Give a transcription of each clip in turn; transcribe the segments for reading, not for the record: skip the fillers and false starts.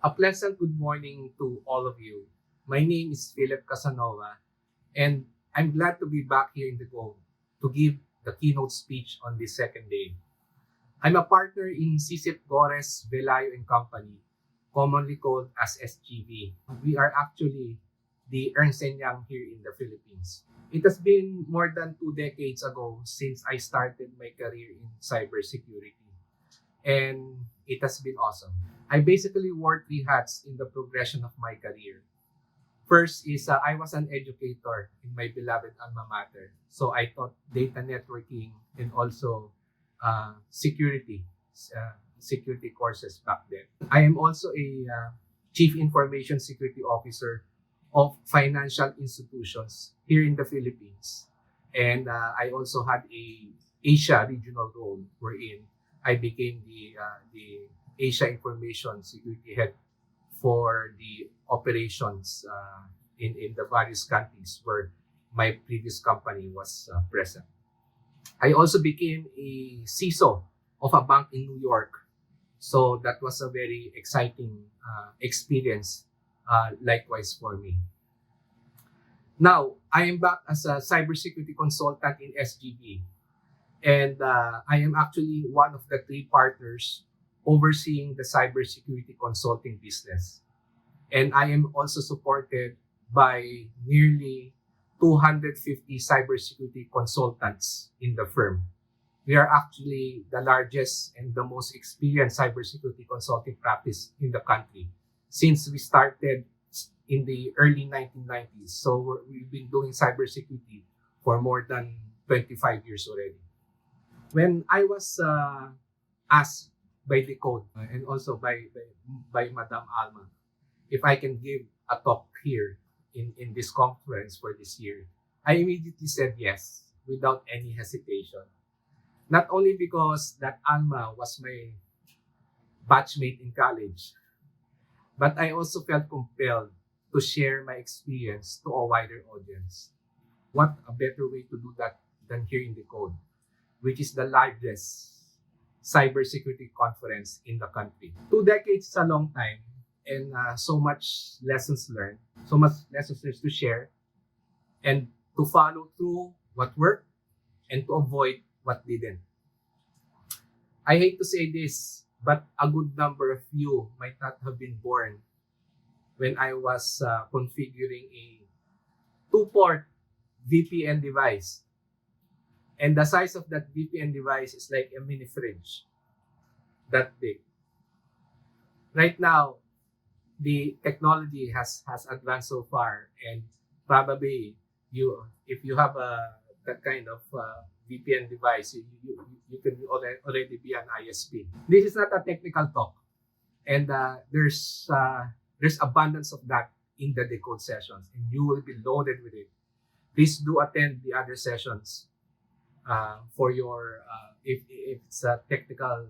A pleasant good morning to all of you. My name is Philip Casanova, and I'm glad to be back here in the Go to give the keynote speech on this second day. I'm a partner in SyCip Gorres Velayo Company, commonly called as SGV. We are actually the Ernst Young here in the Philippines. It has been more than 2 decades ago since I started my career in cybersecurity, and it has been awesome. I basically wore three hats in the progression of my career. First is I was an educator in my beloved alma mater. So I taught data networking and also security, security courses back then. I am also a Chief Information Security Officer of financial institutions here in the Philippines. And I also had a Asia regional role wherein I became the Asia Information Security Head for the operations in the various countries where my previous company was present. I also became a CISO of a bank in New York. So that was a very exciting experience, likewise for me. Now, I am back as a cybersecurity consultant in SGB. And I am actually one of the three partners overseeing the cybersecurity consulting business. And I am also supported by nearly 250 cybersecurity consultants in the firm. We are actually the largest and the most experienced cybersecurity consulting practice in the country since we started in the early 1990s. So we've been doing cybersecurity for more than 25 years already. When I was asked by the code and also by Madam Alma if I can give a talk here in this conference for this year, I immediately said yes without any hesitation. Not only because that Alma was my batchmate in college, but I also felt compelled to share my experience to a wider audience. What a better way to do that than here in the code, which is the largest cybersecurity conference in the country. 2 decades is a long time, and so much lessons learned, so much lessons learned to share, and to follow through what worked and to avoid what didn't. I hate to say this, but a good number of you might not have been born when I was configuring a two-port VPN device. And the size of that VPN device is like a mini fridge, that big. Right now, the technology has advanced so far, and probably if you have that kind of VPN device, you can already be an ISP. This is not a technical talk, and there's abundance of that in the decode sessions, and you will be loaded with it. Please do attend the other sessions for your if it's a technical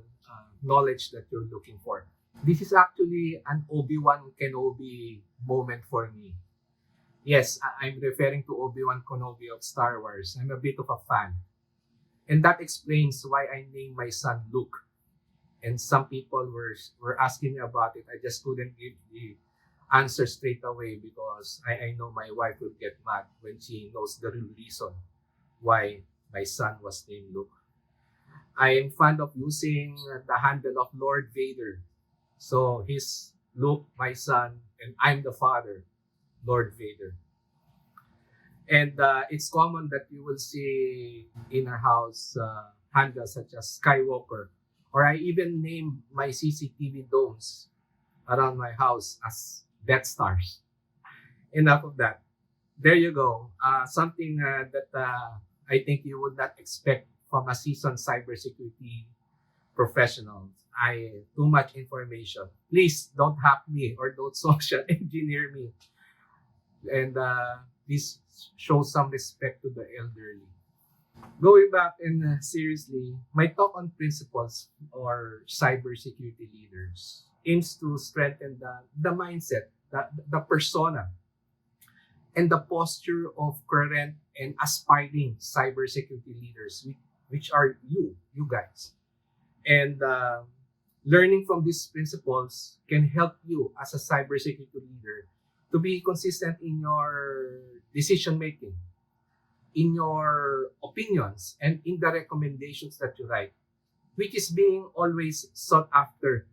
knowledge that you're looking for. This is actually an Obi-Wan Kenobi moment for me. Yes, I'm referring to Obi-Wan Kenobi of Star Wars. I'm a bit of a fan. And that explains why I named my son Luke. And some people were asking me about it. I just couldn't give the answer straight away because I know my wife will get mad when she knows the real reason why my son was named Luke. I am fond of using the handle of Lord Vader. So he's Luke, my son, and I'm the father, Lord Vader. And it's common that you will see in our house handles such as Skywalker, or I even name my CCTV domes around my house as Death Stars. Enough of that. There you go. Something that I think you would not expect from a seasoned cybersecurity professional. Too much information. Please don't hack me or don't social engineer me. And please show some respect to the elderly. Going back and seriously, my talk on principles or cybersecurity leaders aims to strengthen the mindset, the persona, and the posture of current and aspiring cybersecurity leaders, which are you guys. And Learning from these principles can help you as a cybersecurity leader to be consistent in your decision making, in your opinions, and in the recommendations that you write, which is being always sought after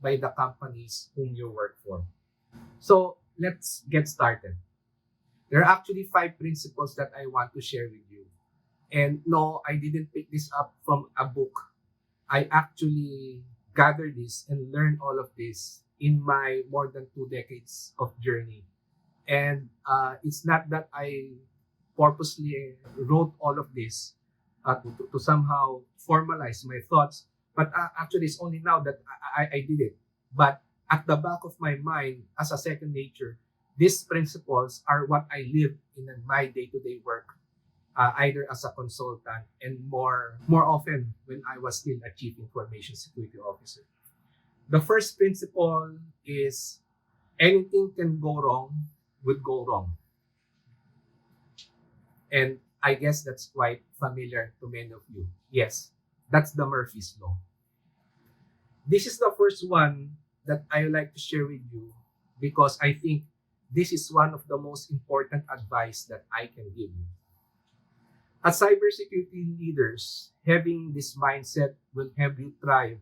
by the companies whom you work for. So let's get started. There are actually 5 principles that I want to share with you. And no, I didn't pick this up from a book. I actually gathered this and learned all of this in my more than 2 decades of journey. And it's not that I purposely wrote all of this to somehow formalize my thoughts, but actually it's only now that I did it. But at the back of my mind, as a second nature, these principles are what I live in my day-to-day work, either as a consultant and more often when I was still a chief information security officer. The first principle is anything can go wrong would go wrong. And I guess that's quite familiar to many of you. Yes, that's the Murphy's Law. This is the first one that I like to share with you because I think this is one of the most important advice that I can give you. As cybersecurity leaders, having this mindset will help you thrive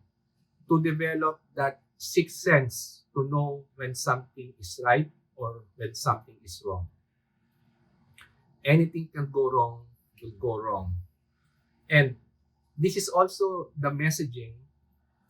to develop that sixth sense to know when something is right or when something is wrong. Anything can go wrong will go wrong. And this is also the messaging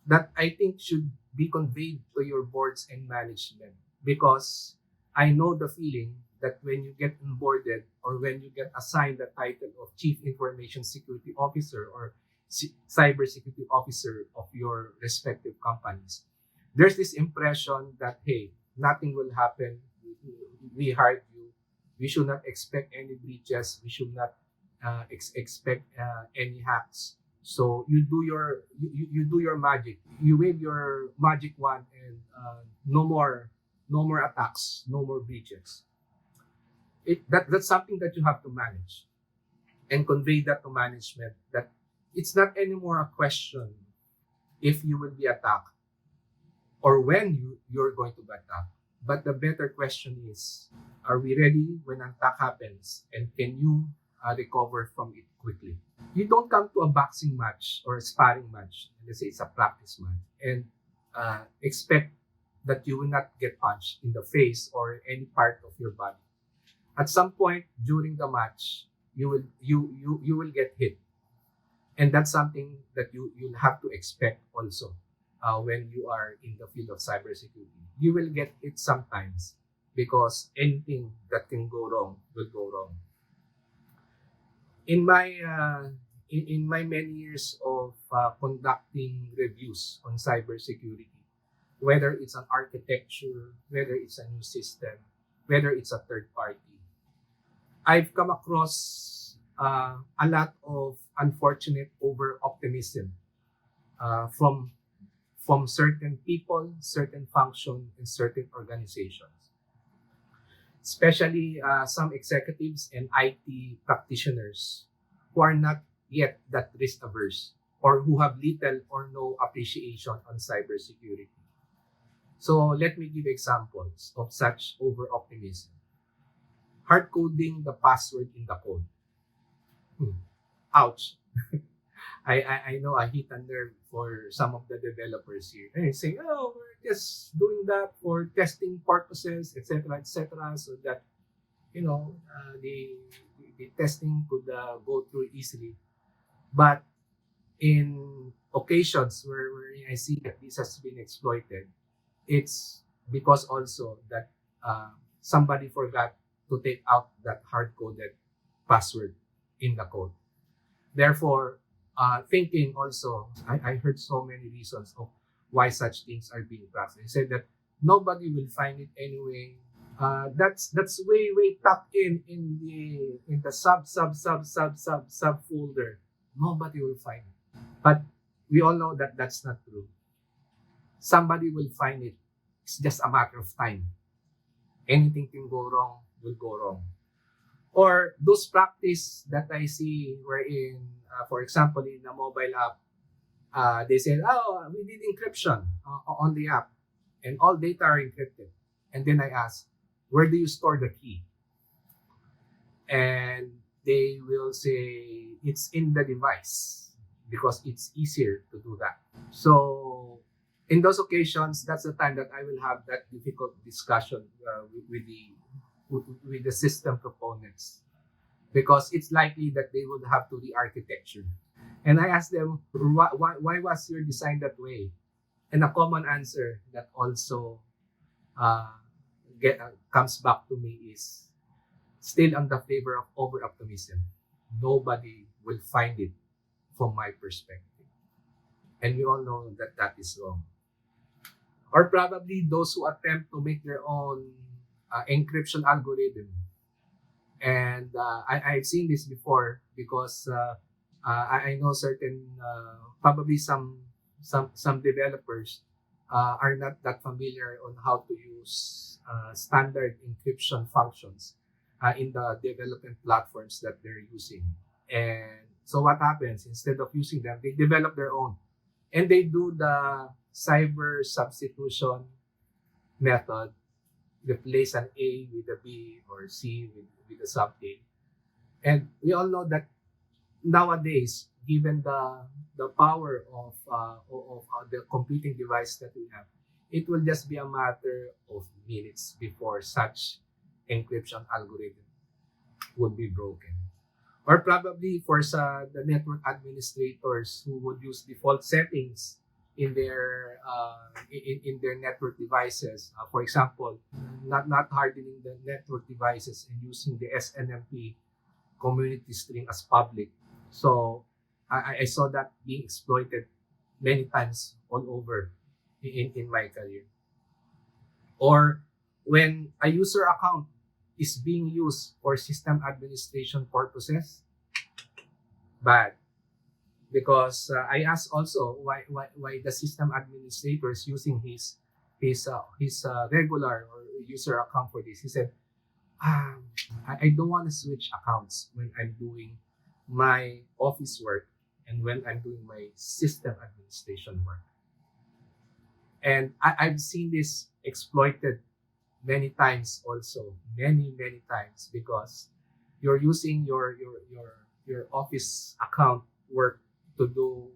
that I think should be conveyed to your boards and management, because I know the feeling that when you get onboarded or when you get assigned the title of Chief Information Security Officer or Cybersecurity Officer of your respective companies, there's this impression that, hey, nothing will happen. We hired you. We should not expect any breaches. We should not expect any hacks. So you do your magic. You wave your magic wand, and no more attacks, no more breaches. That's something that you have to manage and convey that to management, that it's not anymore a question if you will be attacked or when you're going to be attacked. But the better question is, are we ready when an attack happens, and can you recover from it quickly? You don't come to a boxing match or a sparring match, let's say it's a practice match, and expect that you will not get punched in the face or any part of your body. At some point during the match, you will get hit, and that's something that you'll have to expect also when you are in the field of cybersecurity. You will get hit sometimes because anything that can go wrong will go wrong. In my many years of conducting reviews on cybersecurity, whether it's an architecture, whether it's a new system, whether it's a third party, I've come across a lot of unfortunate over optimism from certain people, certain functions, and certain organizations, especially some executives and IT practitioners who are not yet that risk averse or who have little or no appreciation on cybersecurity. So let me give examples of such over optimism. Hard coding the password in the code. Ouch. I know I hit a nerve for some of the developers here. And they're saying, oh, we're just doing that for testing purposes, etc., so that, the testing could go through easily. But in occasions where I see that this has been exploited, it's because also that somebody forgot to take out that hard-coded password in the code. Therefore, thinking also, I heard so many reasons of why such things are being practiced. They said that nobody will find it anyway. That's way tucked in the sub folder. Nobody will find it. But we all know that that's not true. Somebody will find it. It's just a matter of time. Anything can go wrong will go wrong. Or those practice that I see wherein, for example, in a mobile app, They said, oh, we did encryption on the app and all data are encrypted. And then I asked, where do you store the key? And they will say it's in the device because it's easier to do that. So in those occasions, that's the time that I will have that difficult discussion with the system proponents, because it's likely that they would have to re-architecture. And I asked them, why was your design that way? And a common answer that also comes back to me is still on the flavor of over-optimism. Nobody will find it from my perspective. And we all know that that is wrong. Or probably those who attempt to make their own encryption algorithm. And I've seen this before because I know certain, probably some developers are not that familiar on how to use standard encryption functions in the development platforms that they're using. And so what happens, instead of using them, they develop their own. And they do the cyber substitution method, replace an A with a B or C with a something. And we all know that nowadays, given the power of the computing device that we have, it will just be a matter of minutes before such encryption algorithm would be broken. Or probably for the network administrators who would use default settings in their in their network devices. For example, not hardening the network devices and using the SNMP community string as public. So I saw that being exploited many times all over in my career. Or when a user account is being used for system administration purposes, bad. Because I asked also why the system administrator is using his regular or user account for this. He said, I don't want to switch accounts when I'm doing my office work and when I'm doing my system administration work. And I've seen this exploited many times also, many times, because you're using your office account work to do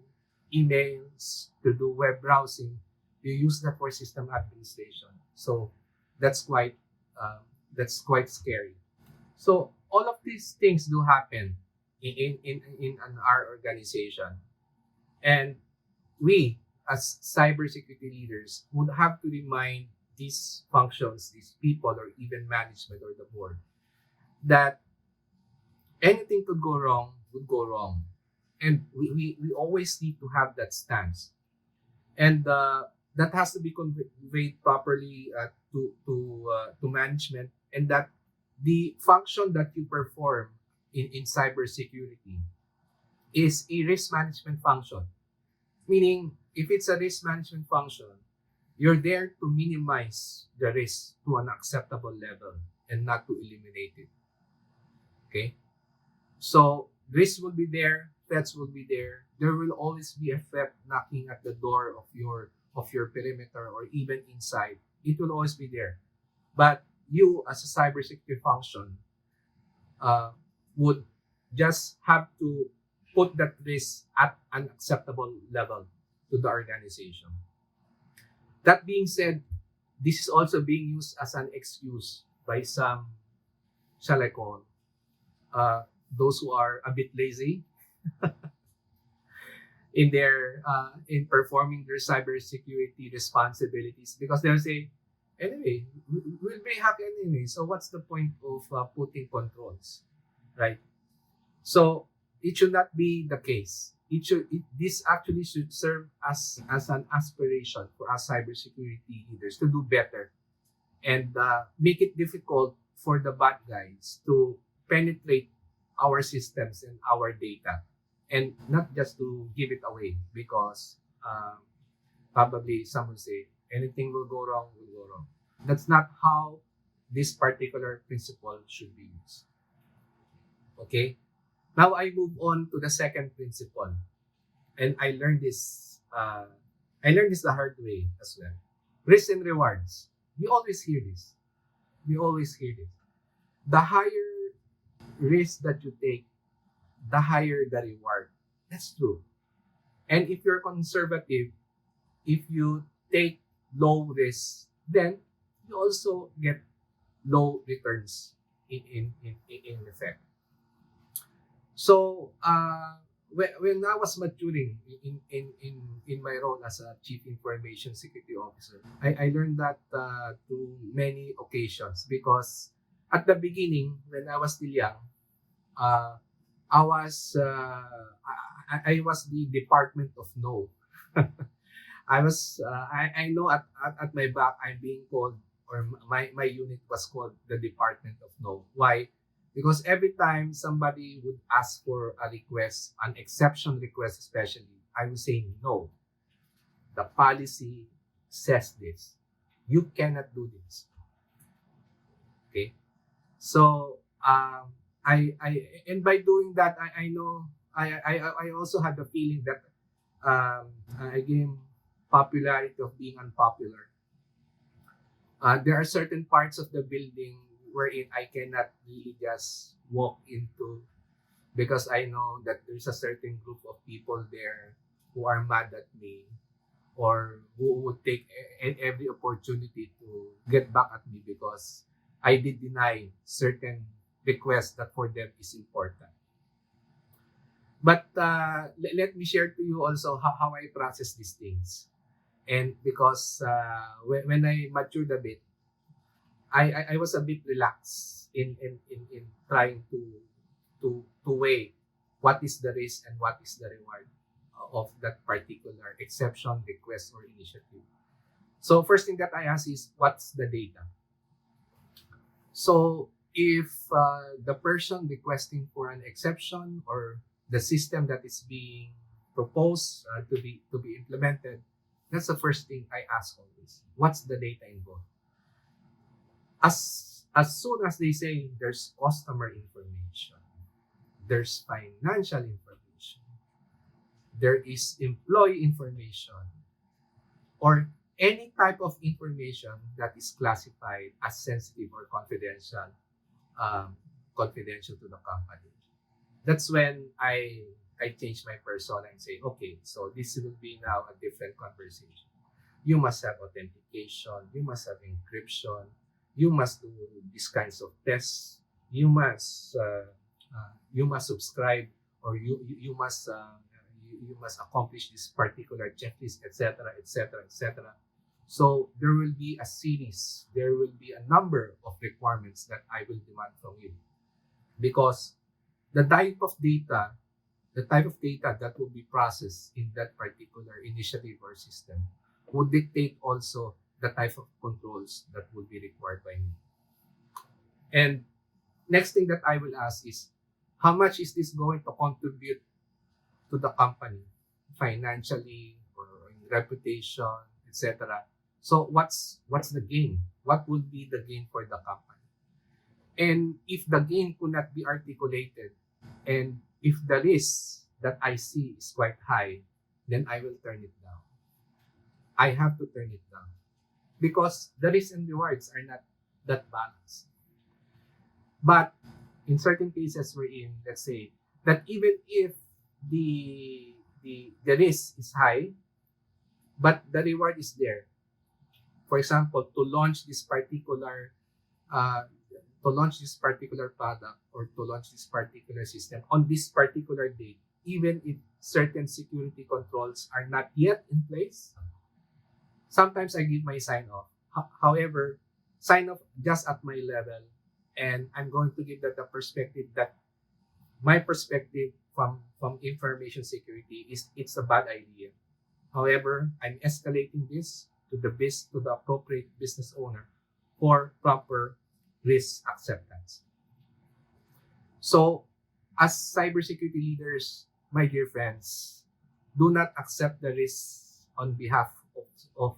emails, to do web browsing. You use that for system administration. So that's quite scary. So all of these things do happen in our organization, and we as cybersecurity leaders would have to remind these functions, these people, or even management or the board, that anything could go wrong would go wrong. And we always need to have that stance. And that has to be conveyed properly to management, and that the function that you perform in cybersecurity is a risk management function. Meaning, if it's a risk management function, you're there to minimize the risk to an acceptable level and not to eliminate it. Okay? So, risk will be there, threats will be there. There will always be a threat knocking at the door of your perimeter or even inside. It will always be there. But you, as a cybersecurity function, would just have to put that risk at an acceptable level to the organization. That being said, this is also being used as an excuse by some, shall I call, those who are a bit lazy in their in performing their cybersecurity responsibilities, because they'll say, anyway, we'll be hacked anyway. So what's the point of putting controls, right? So it should not be the case. This actually should serve as an aspiration for us cybersecurity leaders to do better and make it difficult for the bad guys to penetrate our systems and our data, and not just to give it away, because probably some will say anything will go wrong. That's not how this particular principle should be used. Okay? Now I move on to the second principle. And I learned this I learned this the hard way as well. Risks and rewards. We always hear this. We always hear this. The higher risk that you take, the higher the reward. That's true. And if you're conservative, if you take low risk, then you also get low returns in effect. So when I was maturing in my role as a Chief Information Security Officer, I learned that through many occasions because at the beginning, when I was still young, uh, I was the Department of No. I know at my back I'm being called, or my unit was called the Department of No. Why? Because every time somebody would ask for a request, an exception request especially, I would say no. The policy says this. You cannot do this. Okay? So and by doing that, I know I also had the feeling that I gained popularity of being unpopular. There are certain parts of the building wherein I cannot really just walk into because I know that there's a certain group of people there who are mad at me or who would take every opportunity to get back at me because I did deny certain requests that for them is important. But let me share to you also how I process these things. And because when I matured a bit, I was a bit relaxed in trying to weigh what is the risk and what is the reward of that particular exception, request, or initiative. So first thing that I ask is, what's the data? So if the person requesting for an exception or the system that is being proposed to be implemented, that's the first thing I ask always. What's the data involved? As soon as they say there's customer information, there's financial information, there is employee information, or any type of information that is classified as sensitive or confidential to the company. That's when I change my persona and say, okay, so this will be now a different conversation. You must have authentication, you must have encryption, you must do these kinds of tests, you must subscribe, or you must accomplish this particular checklist, etc., etc., etc. So there will be a series, there will be a number of requirements that I will demand from you, because the type of data, that will be processed in that particular initiative or system would dictate also the type of controls that will be required by me. And next thing that I will ask is, how much is this going to contribute to the company financially or in reputation, etc.? So what's the gain? What will be the gain for the company? And if the gain could not be articulated, and if the risk that I see is quite high, then I will turn it down. I have to turn it down because the risks and rewards are not that balanced. But in certain cases we're in, let's say that even if the risk is high, but the reward is there. For example, to launch this particular product or to launch this particular system on this particular date, even if certain security controls are not yet in place, sometimes I give my sign off. However, sign off just at my level, and I'm going to give that the perspective that my perspective from information security is it's a bad idea. However, I'm escalating this to the appropriate business owner for proper risk acceptance. So, as cybersecurity leaders, my dear friends, do not accept the risk on behalf of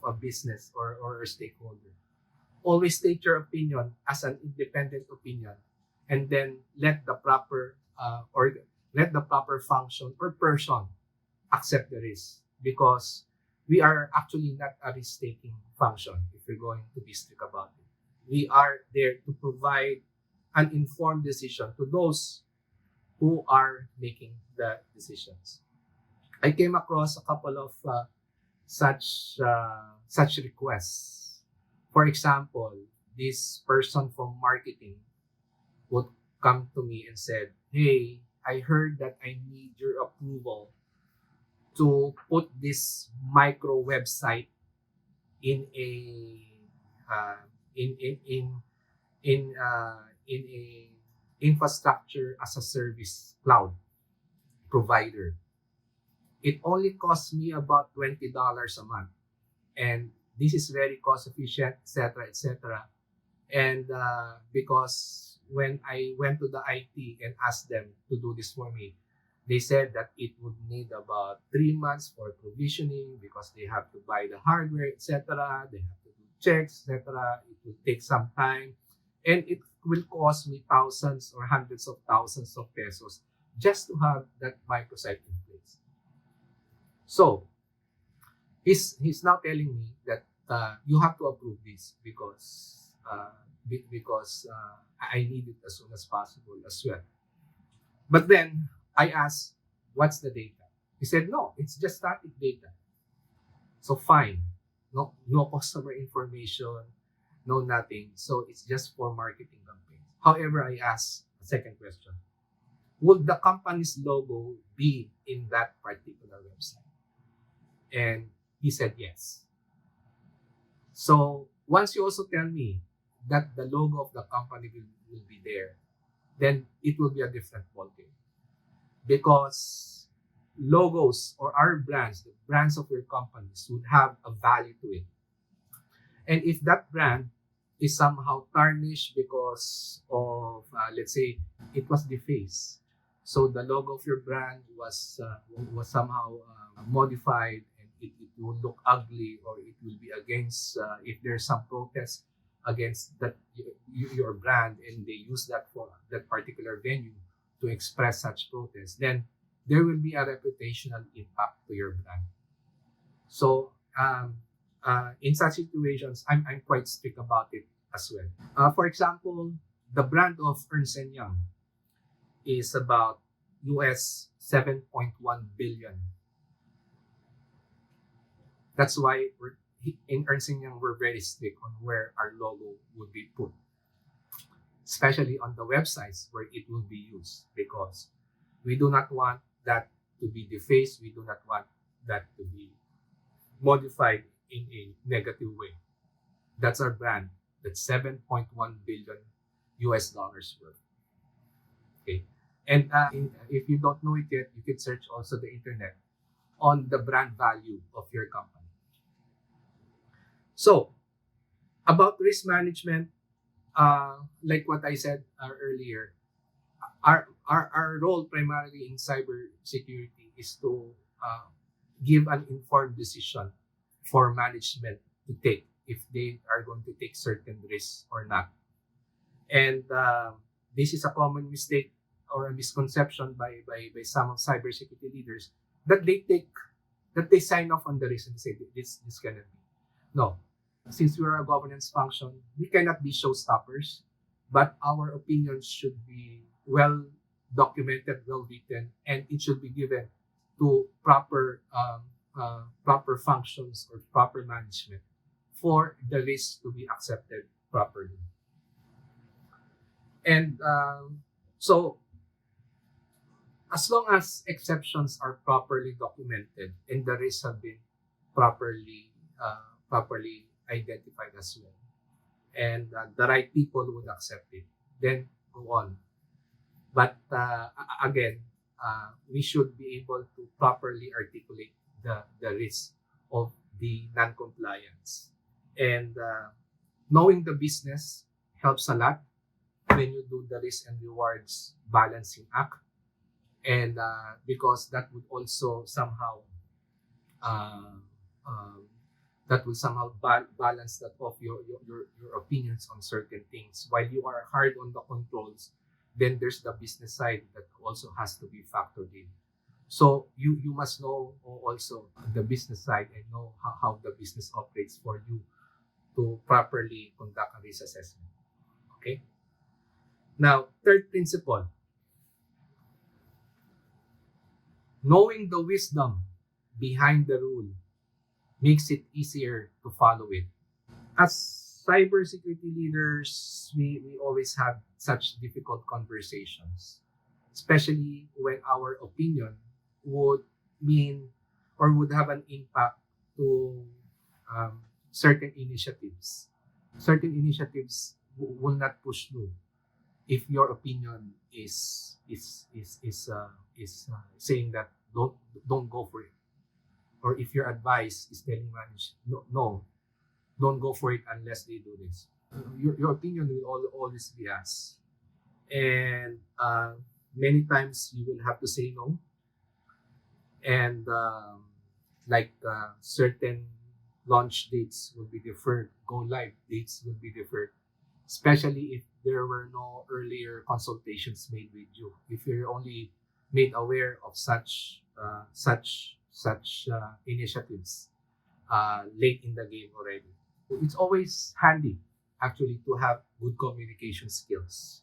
a business or a stakeholder. Always state your opinion as an independent opinion, and then let the proper function or person accept the risk, because we are actually not a risk-taking function, if we're going to be strict about it. We are there to provide an informed decision to those who are making the decisions. I came across a couple of such requests. For example, this person from marketing would come to me and said, "Hey, I heard that I need your approval to put this micro website in a uh, in a infrastructure as a service cloud provider. It only costs me about $20 a month, and this is very cost efficient, etc., etc." And because when I went to the IT and asked them to do this for me, they said that it would need about 3 months for provisioning, because they have to buy the hardware, etc. They have to do checks, etc. It will take some time, and it will cost me thousands or hundreds of thousands of pesos just to have that microsite in place. So he's now telling me that you have to approve this because I need it as soon as possible as well. But then I asked, "What's the data?" He said, "No, it's just static data." So fine, no customer information, no nothing. So it's just for marketing campaigns. However, I asked a second question: would the company's logo be in that particular website? And he said yes. So once you also tell me that the logo of the company will be there, then it will be a different ballgame. Because logos or our brands, the brands of your companies, would have a value to it. And if that brand is somehow tarnished because of, let's say, it was defaced, so the logo of your brand was somehow modified, and it will look ugly, or it will be against, if there's some protest against that your brand, and they use that for that particular venue to express such protest, then there will be a reputational impact to your brand. So in such situations, I'm quite strict about it as well. For example, the brand of Ernst & Young is about US 7.1 billion. That's why in Ernst & Young, we're very strict on where our logo would be put, especially on the websites where it will be used, because we do not want that to be defaced. We do not want that to be modified in a negative way. That's our brand. That's 7.1 billion US dollars worth. Okay. And if you don't know it yet, you can search also the internet on the brand value of your company. So, about risk management, like what I said earlier, our role primarily in cybersecurity is to give an informed decision for management to take if they are going to take certain risks or not. And this is a common mistake or a misconception by some of cybersecurity leaders, that they sign off on the risk and say this cannot be. No. Since we are a governance function, we cannot be showstoppers, but our opinions should be well documented, well written, and it should be given to proper functions or proper management for the risk to be accepted properly. And so, as long as exceptions are properly documented and the risks have been properly identified as well, and the right people would accept it, then go on. But again, we should be able to properly articulate the risk of the non-compliance. And knowing the business helps a lot when you do the risk and rewards balancing act. And because that would also somehow balance that off your opinions on certain things. While you are hard on the controls, then there's the business side that also has to be factored in. So you must know also the business side and know how the business operates for you to properly conduct a risk assessment. Okay. Now, third principle, knowing the wisdom behind the rule makes it easier to follow it. As cybersecurity leaders, we always have such difficult conversations, especially when our opinion would mean or would have an impact to um, certain initiatives. Certain initiatives will not push through if your opinion is saying that don't go for it, or if your advice is telling management no, don't go for it unless they do this. Your opinion will always be asked, and many times you will have to say no, and certain launch dates will be deferred, go live dates will be deferred, especially if there were no earlier consultations made with you. If you're only made aware of such initiatives late in the game already. It's always handy actually to have good communication skills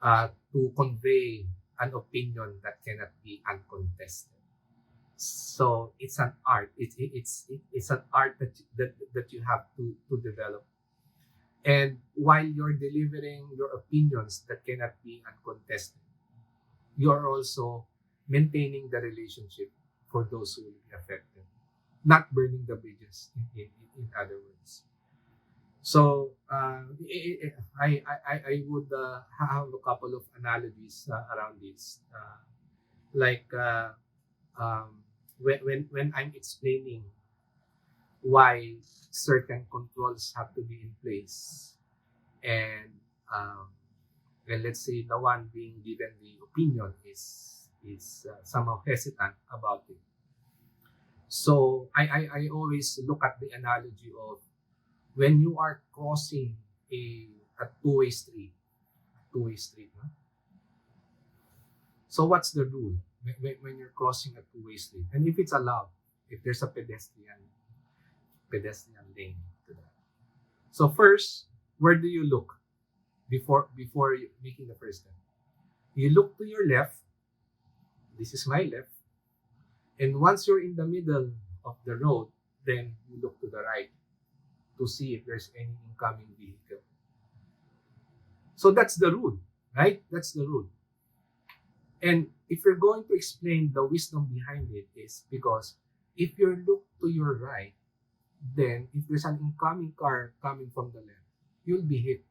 to convey an opinion that cannot be uncontested. So it's an art. It's an art that you have to develop. And while you're delivering your opinions that cannot be uncontested, you're also maintaining the relationship for those who will be affected, not burning the bridges. In other words, so I would have a couple of analogies around this, like when I'm explaining why certain controls have to be in place, and um, and let's say the one being given the opinion is somehow hesitant about it. So I always look at the analogy of when you are crossing a two-way street, no? So what's the rule when you're crossing a two-way street, and if it's allowed, if there's a pedestrian lane to that. So first, where do you look before making the first step? You look to your left. This is my left. And once you're in the middle of the road, then you look to the right to see if there's any incoming vehicle. So that's the rule, right? That's the rule. And if you're going to explain the wisdom behind it, is because if you look to your right, then if there's an incoming car coming from the left, you'll be hit.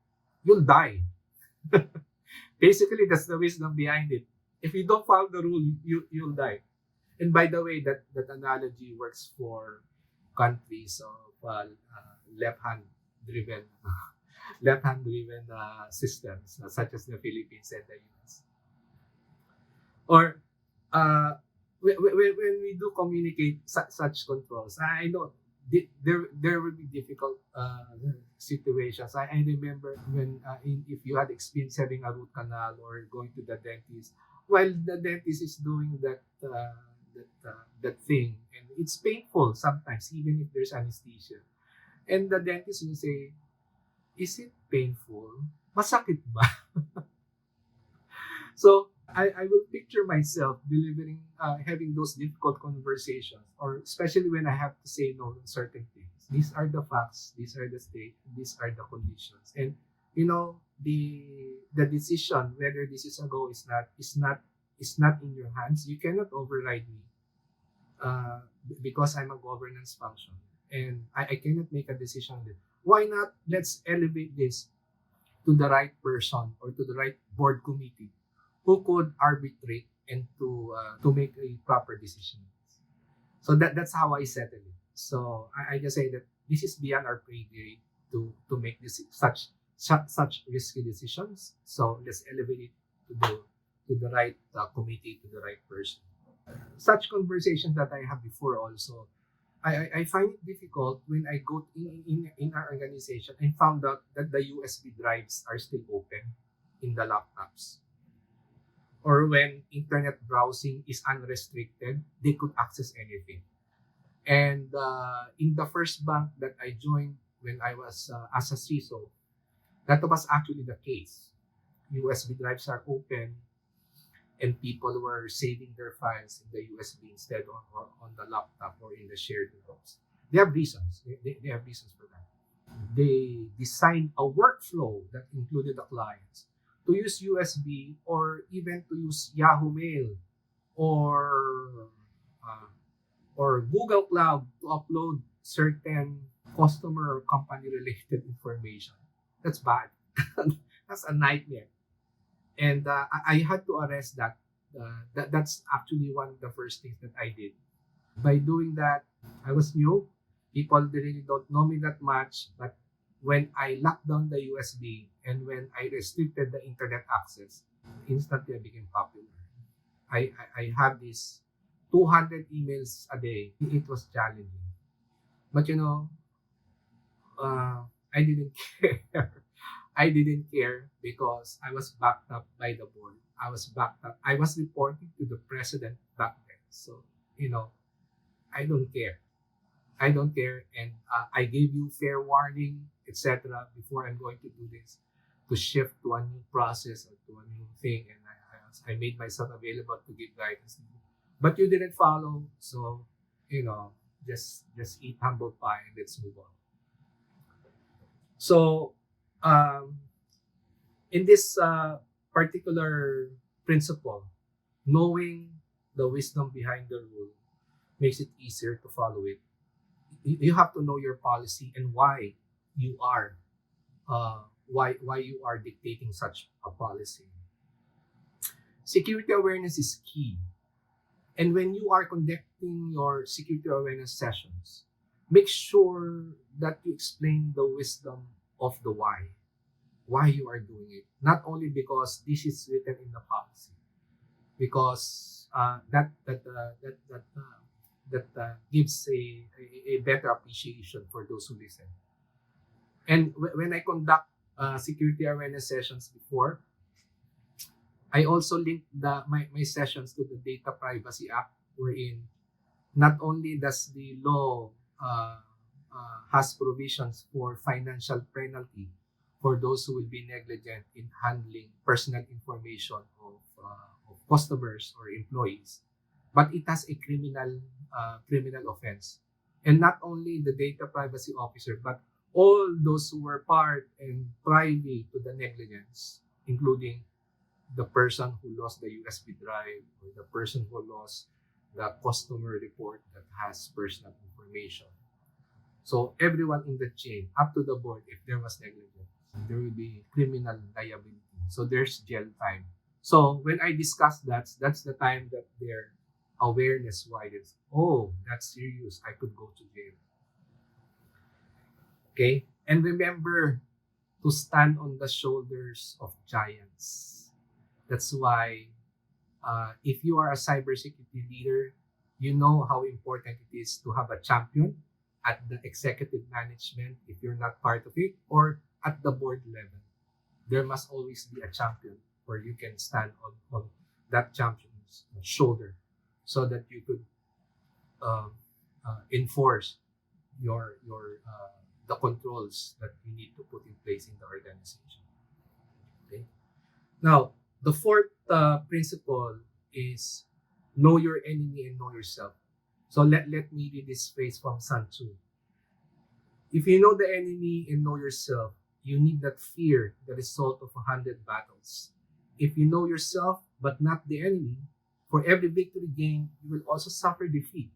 You'll die. Basically, that's the wisdom behind it. If you don't follow the rule, you'll die. And by the way, that analogy works for countries of left-hand driven systems, such as the Philippines and the US. Or when we do communicate such controls, I know there will be difficult situations. I remember when if you had experience having a root canal or going to the dentist, while the dentist is doing that thing, and it's painful sometimes, even if there's anesthesia. And the dentist will say, "Is it painful? Masakit ba?" So I will picture myself delivering, having those difficult conversations, or especially when I have to say no to certain things. These are the facts. These are the state. These are the conditions. And the decision whether this is a go is not in your hands. You cannot override me because I'm a governance function, and I cannot make a decision on it. Why not? Let's elevate this to the right person or to the right board committee who could arbitrate and to make a proper decision. So that's how I settle it. So I just say that this is beyond our pay grade to make such risky decisions. So let's elevate it to the right committee, to the right person. Such conversations that I have before also, I find it difficult when I go in our organization and found out that the USB drives are still open in the laptops. or when internet browsing is unrestricted, they could access anything. And in the first bank that I joined when I was as a CISO, that was actually the case. USB drives are open, and people were saving their files in the USB instead of or on the laptop or in the shared rooms. They have reasons. They have reasons for that. They designed a workflow that included the clients to use USB or even to use Yahoo Mail or uh, or Google Cloud to upload certain customer or company related information. That's bad. That's a nightmare. And I had to arrest that. That's actually one of the first things that I did. By doing that, I was new. People really don't know me that much, but when I locked down the USB and when I restricted the internet access, instantly I became popular. I have this 200 emails a day. It was challenging. But I didn't care. I didn't care because I was backed up by the board. I was backed up. I was reporting to the president back then. So, you know, I don't care. I don't care. And I gave you fair warning, etc. before I'm going to do this, to shift to a new process or to a new thing. And I made myself available to give guidance. But you didn't follow. So, just eat humble pie and let's move on. So, um, in this particular principle, knowing the wisdom behind the rule makes it easier to follow it. You have to know your policy and why you are why you are dictating such a policy. Security awareness is key. And when you are conducting your security awareness sessions, make sure that you explain the wisdom of the why you are doing it. Not only because this is written in the policy, because that gives a better appreciation for those who listen. And when I conduct security awareness sessions before, I also link my sessions to the Data Privacy Act, wherein not only does the law has provisions for financial penalty for those who will be negligent in handling personal information of customers or employees, but it has a criminal offense. And not only the data privacy officer, but all those who were part and privy to the negligence, including the person who lost the USB drive or the person who lost the customer report that has personal information. So everyone in the chain, up to the board, if there was negligence, there will be criminal liability. So there's jail time. So when I discuss that, that's the time that their awareness widens. Oh, that's serious. I could go to jail. Okay? And remember to stand on the shoulders of giants. That's why if you are a cybersecurity leader, you know how important it is to have a champion at the executive management if you're not part of it, or at the board level. There must always be a champion where you can stand on that champion's shoulder so that you could enforce your the controls that you need to put in place in the organization. Okay. Now, the fourth principle is know your enemy and know yourself. So let me read this phrase from Sun Tzu. If you know the enemy and know yourself, you need not fear the result of 100 battles. If you know yourself but not the enemy, for every victory gained, you will also suffer defeat.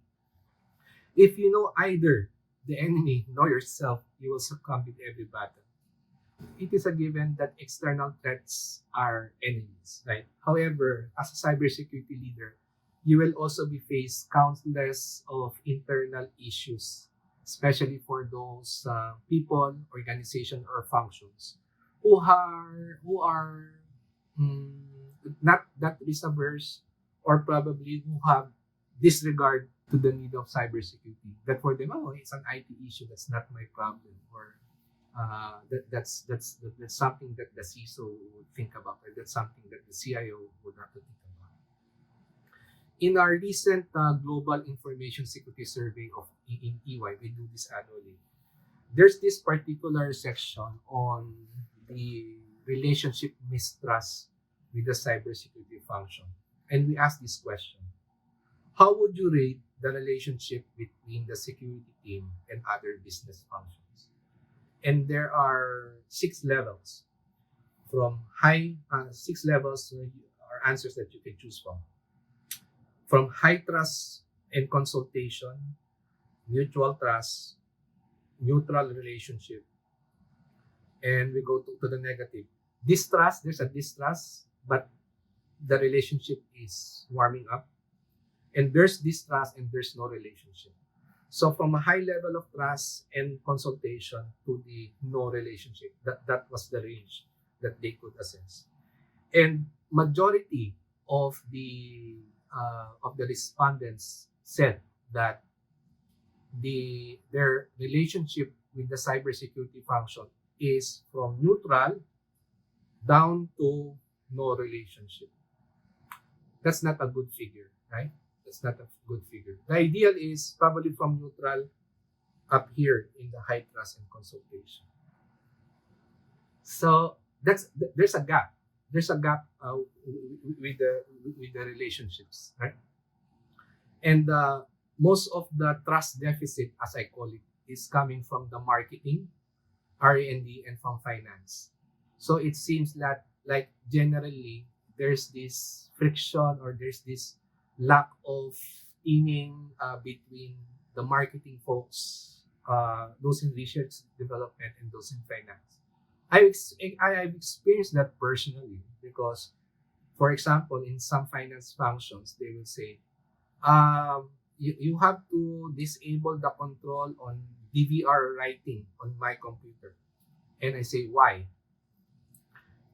If you know either the enemy nor yourself, you will succumb in every battle. It is a given that external threats are enemies, right? However, as a cybersecurity leader, you will also be faced countless of internal issues, especially for those people, organization, or functions who are not that risk averse, or probably who have disregard to the need of cybersecurity. That for them, oh, it's an IT issue, that's not my problem, or That's something that the CISO would think about, or that's something that the CIO would have to think about. In our recent Global Information Security Survey in EY, we do this annually. There's this particular section on the relationship mistrust with the cybersecurity function. And we ask this question: how would you rate the relationship between the security team and other business functions? And there are 6 levels. Six levels are answers that you can choose from. From high trust and consultation, mutual trust, neutral relationship, and we go to the negative. Distrust, there's a distrust, but the relationship is warming up. And there's distrust and there's no relationship. So from a high level of trust and consultation to the no relationship, that was the range that they could assess. And majority of the respondents said that their relationship with the cybersecurity function is from neutral down to no relationship. That's not a good figure, right? That's not a good figure. The ideal is probably from neutral up here in the high trust and consultation. So there's a gap. There's a gap with the relationships, right? And most of the trust deficit, as I call it, is coming from the marketing, R&D, and from finance. So it seems that like generally there's this friction or there's this lack of teaming between the marketing folks, those in research development, and those in finance. I've experienced that personally because, for example, in some finance functions, they will say, you have to disable the control on DVR writing on my computer. And I say, why?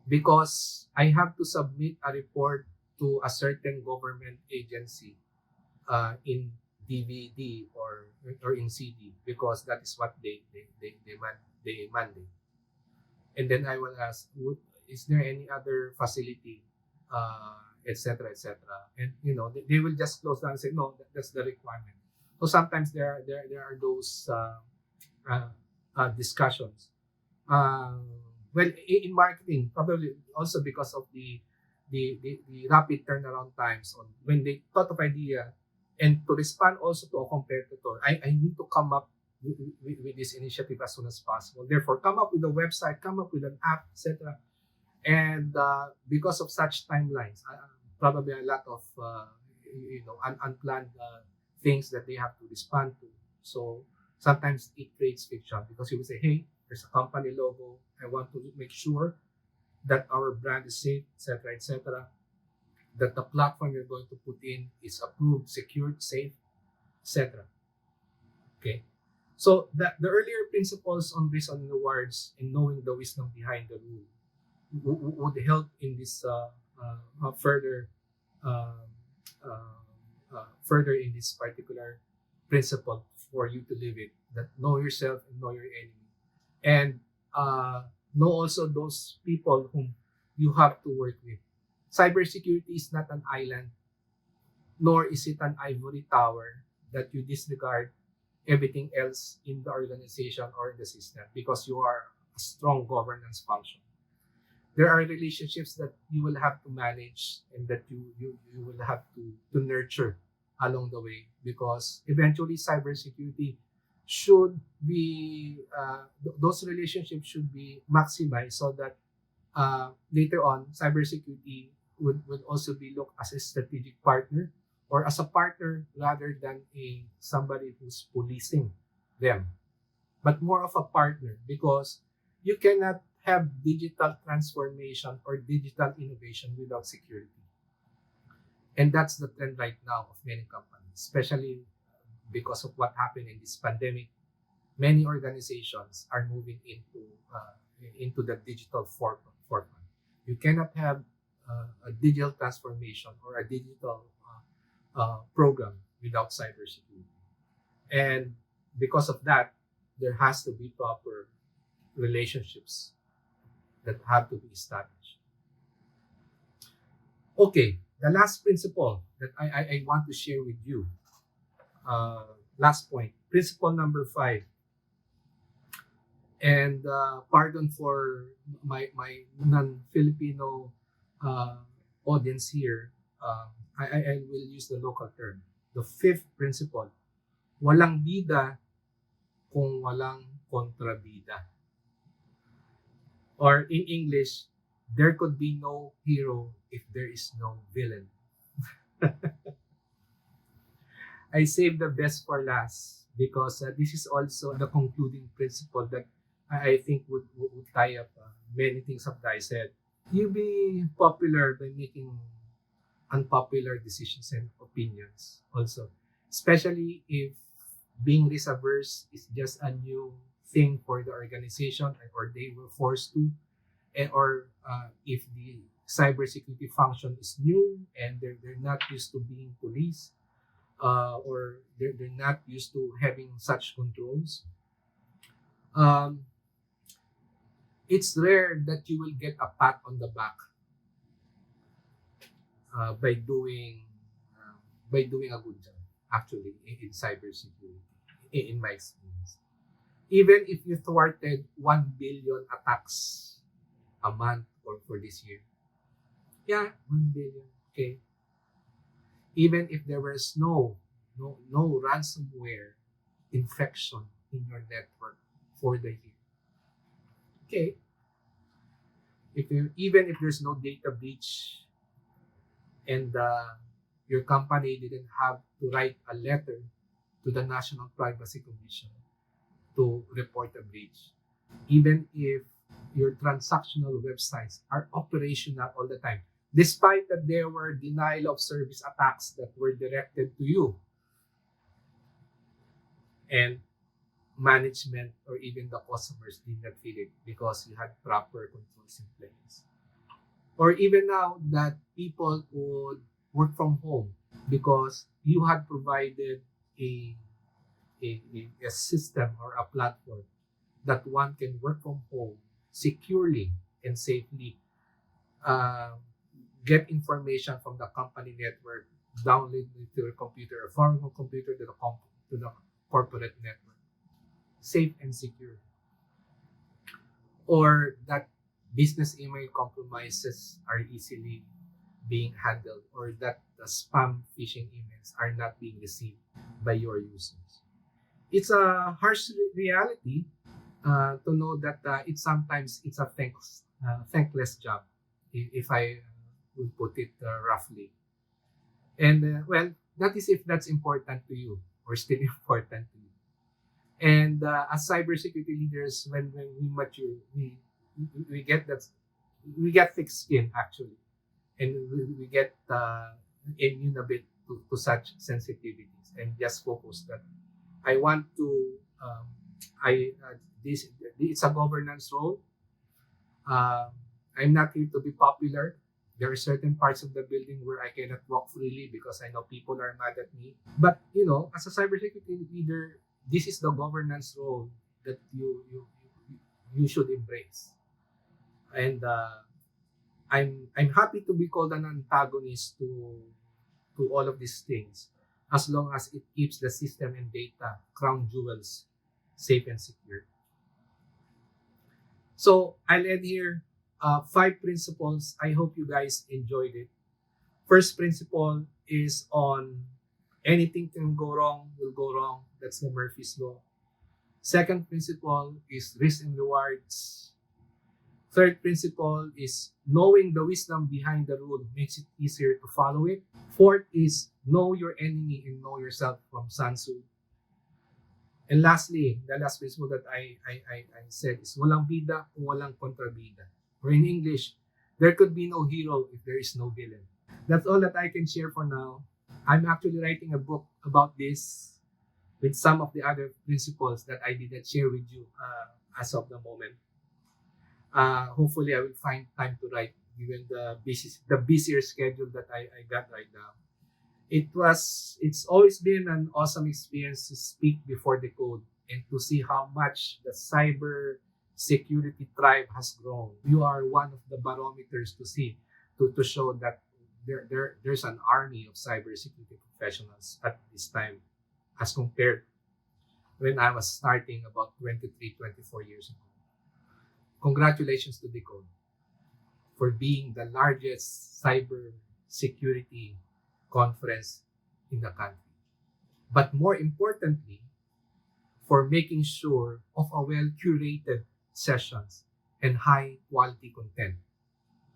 Because I have to submit a report to a certain government agency in DVD or in CD because that is what they mandate. And then I will ask, is there any other facility, etc., etc. And they will just close down and say, no, that's the requirement. So sometimes there are those discussions. Well, in marketing, probably also because of the rapid turnaround times on when they thought of idea and to respond also to a competitor, I need to come up with this initiative as soon as possible. Therefore, come up with a website, come up with an app, etc. And because of such timelines, probably a lot of unplanned things that they have to respond to. So sometimes it creates friction because you will say, hey, there's a company logo. I want to make sure that our brand is safe, etc., etc. That the platform you're going to put in is approved, secured, safe, etc. Okay. So the earlier principles on risk and rewards and knowing the wisdom behind the rule would help in this further in this particular principle for you to live it. That know yourself and know your enemy, and know also those people whom you have to work with. Cybersecurity is not an island, nor is it an ivory tower that you disregard everything else in the organization or in the system because you are a strong governance function. There are relationships that you will have to manage and that you will have to nurture along the way because eventually cybersecurity should be those relationships should be maximized so that later on cybersecurity would also be looked as a strategic partner or as a partner rather than somebody who's policing them, but more of a partner because you cannot have digital transformation or digital innovation without security. And that's the trend right now of many companies, especially because of what happened in this pandemic. Many organizations are moving into the digital forefront. You cannot have a digital transformation or a digital program without cybersecurity. And because of that, there has to be proper relationships that have to be established. Okay, the last principle that I want to share with you, last point, principle number 5. And pardon for my non-Filipino audience here, I will use the local term. The 5th principle, walang bida kung walang kontrabida. Or in English, there could be no hero if there is no villain. I saved the best for last because this is also the concluding principle that I think would tie up many things that I said. You be popular by making unpopular decisions and opinions also, especially if being risk averse is just a new thing for the organization or they were forced to, or if the cybersecurity function is new and they're not used to being police, or they're not used to having such controls. It's rare that you will get a pat on the back by doing a good job, actually, in cybersecurity, in my experience. Even if you thwarted 1 billion attacks a month or for this year. Yeah, 1 billion, okay. Even if there was no ransomware infection in your network for the year. Okay. Even if there's no data breach and your company didn't have to write a letter to the National Privacy Commission to report a breach, even if your transactional websites are operational all the time, despite that there were denial of service attacks that were directed to you, and management or even the customers did not feel it because you had proper controls in place. Or even now that people could work from home because you had provided a system or a platform that one can work from home securely and safely, get information from the company network, download it to your computer or from your computer to the corporate network, safe and secure. Or that business email compromises are easily being handled, or that the spam phishing emails are not being received by your users. It's a harsh reality to know that sometimes it's a thankless job, if I would put it roughly. And well, that is if that's important to you or still important to you. And as cybersecurity leaders, when we mature, we get that, we get thick skin actually, and we get immune a bit to such sensitivities, and just focus that I want to this it's a governance role. I'm not here to be popular. There are certain parts of the building where I cannot walk freely because I know people are mad at me. But as a cybersecurity leader, this is the governance role that you should embrace. And I'm happy to be called an antagonist to all of these things, as long as it keeps the system and data, crown jewels, safe and secure. So I'll end here. 5 principles. I hope you guys enjoyed it. First principle is on anything can go wrong will go wrong. That's the Murphy's Law. Second principle is risk and rewards. Third principle is knowing the wisdom behind the rule makes it easier to follow it. Fourth is know your enemy and know yourself from Sun Tzu. And lastly, the last principle that I said is walang bida kung walang kontrabida. Or in English, there could be no hero if there is no villain. That's all that I can share for now. I'm actually writing a book about this with some of the other principles that I didn't share with you as of the moment. Hopefully, I will find time to write given the busier schedule that I got right now. It's always been an awesome experience to speak before the code and to see how much the cyber security tribe has grown. You are one of the barometers to see, to show that there's an army of cybersecurity professionals at this time as compared when I was starting about 23, 24 years ago. Congratulations to the Code for being the largest cyber security conference in the country. But more importantly, for making sure of a well-curated sessions and high-quality content.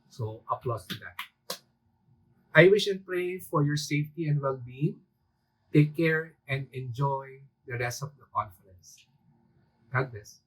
So, applause to that. I wish and pray for your safety and well-being. Take care and enjoy the rest of the conference. God bless.